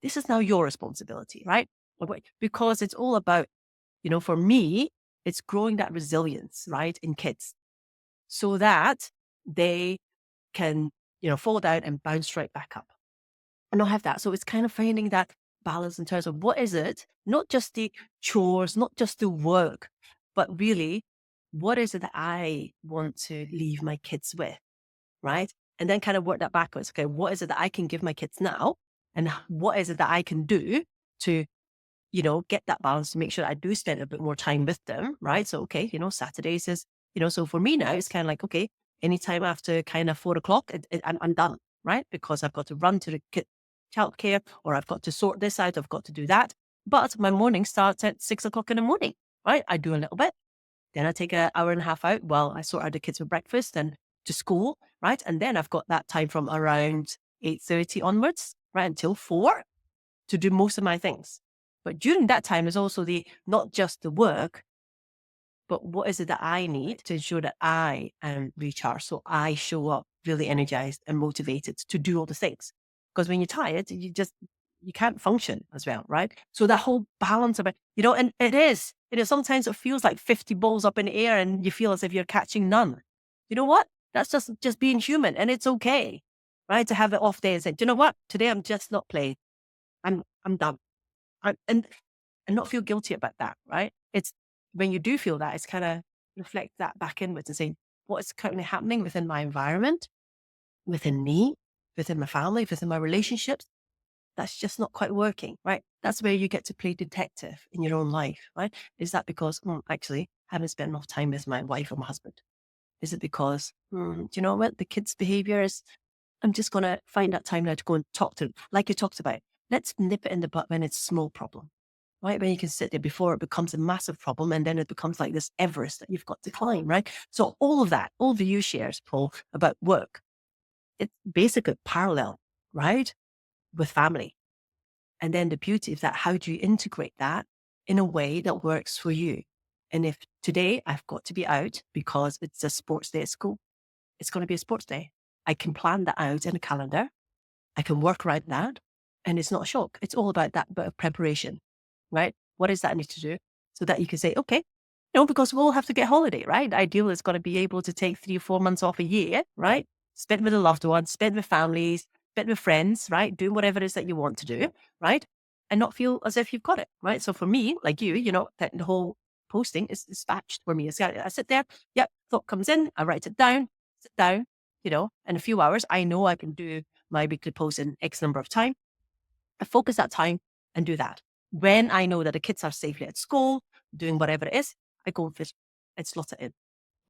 This is now your responsibility, right? Because it's all about, for me, it's growing that resilience, right, in kids so that they can, fall down and bounce right back up and not have that. So it's kind of finding that balance in terms of what is it, not just the chores, not just the work, but really, what is it that I want to leave my kids with, right? And then kind of work that backwards. Okay, what is it that I can give my kids now? And what is it that I can do to, get that balance to make sure that I do spend a bit more time with them, right? So, okay, Saturdays is, so for me now, it's kind of like, okay, anytime after kind of 4 o'clock, I'm done, right? Because I've got to run to the childcare or I've got to sort this out, I've got to do that. But my morning starts at 6 o'clock in the morning, right? I do a little bit. Then I take an hour and a half out while I sort out the kids for breakfast and to school, right? And then I've got that time from around 8:30 onwards, right, until 4 to do most of my things. But during that time, there's also not just the work, but what is it that I need to ensure that I am recharged so I show up really energized and motivated to do all the things. Because when you're tired, you can't function as well, right? So that whole balance of it, and it is, sometimes it feels like 50 balls up in the air and you feel as if you're catching none. You know what? That's just being human, and it's okay, right? To have an off day and say, do you know what? Today I'm just not playing. I'm done. And not feel guilty about that, right? It's when you do feel that, it's kind of reflect that back inwards and say, what is currently happening within my environment, within me, within my family, within my relationships, that's just not quite working, right? That's where you get to play detective in your own life, right? Is that because, actually, I haven't spent enough time with my wife or my husband? Is it because, do you know what? The kids' behavior is, I'm just going to find that time now to go and talk to them. Like you talked about, let's nip it in the butt when it's a small problem, right? When you can sit there before it becomes a massive problem and then it becomes like this Everest that you've got to climb, right? So all of that, all the you shares, Paul, about work, it's basically parallel, right? With family. And then the beauty of that, how do you integrate that in a way that works for you? And if today I've got to be out because it's a sports day at school, it's going to be a sports day. I can plan that out in a calendar. I can work around that. And it's not a shock. It's all about that bit of preparation, right? What is that I need to do? So that you can say, okay, because we'll have to get holiday, right? The ideal is going to be able to take 3 or 4 months off a year, right? Spend with the loved ones, spend with families, spend with friends, right? Do whatever it is that you want to do, right? And not feel as if you've got it, right? So for me, like you, that the whole posting is dispatched for me. I sit there, yep, thought comes in, I write it down, sit down, in a few hours, I know I can do my weekly post in X number of time. I focus that time and do that. When I know that the kids are safely at school, doing whatever it is, I go and slot it in.